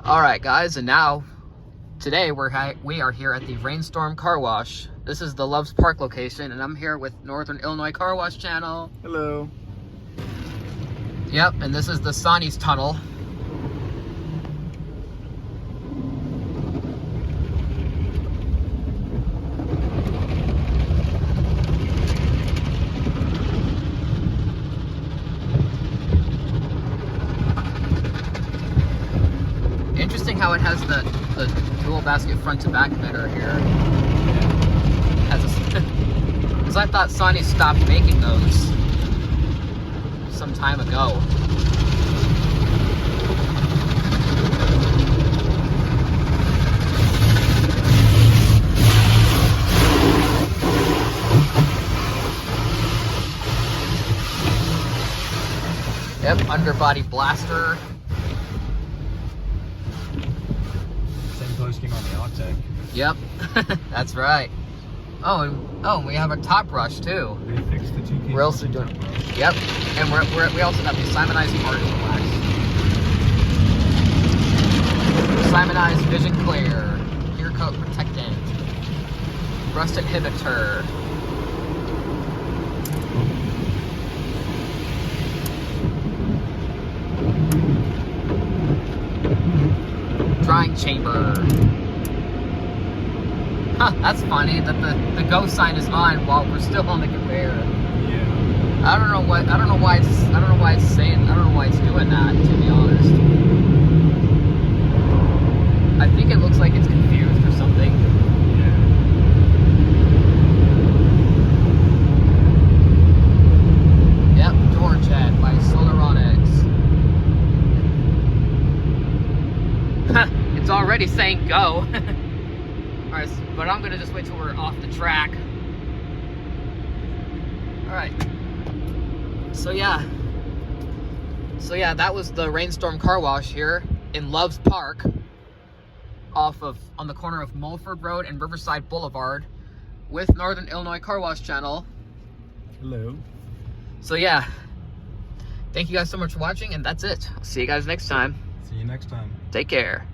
All right, guys, and now today we are here at the Rainstorm Car Wash. This is the Loves Park location, and I'm here with Northern Illinois Car Wash channel. Hello. Yep, and this is the Sonny's tunnel. Interesting how it has the dual basket front to back bidder here. Because I thought Sonny stopped making those some time ago. Yep, underbody blaster. Same color scheme on the Octec. Yep, that's right. Oh, we have a top brush too. They fixed the 2K. We're also doing. Yep, and we also have the Simonized particle wax. Simonized Vision Clear, Clear Coat Protectant, Rust Inhibitor. Drying chamber. Huh, that's funny that the go sign is on while we're still on the conveyor. Yeah. I don't know why it's doing that, to be honest. I think it looks like it's confused or something. Yeah. Yep, door jet by Solaronics. It's already saying go. Alright, but I'm gonna just wait till we're off the track. Alright. So yeah, that was the Rainstorm Car Wash here in Loves Park, on the corner of Mulford Road and Riverside Boulevard, with Northern Illinois Car Wash channel. Hello. So yeah, thank you guys so much for watching, and that's it. I'll see you guys next time. See you next time. Take care.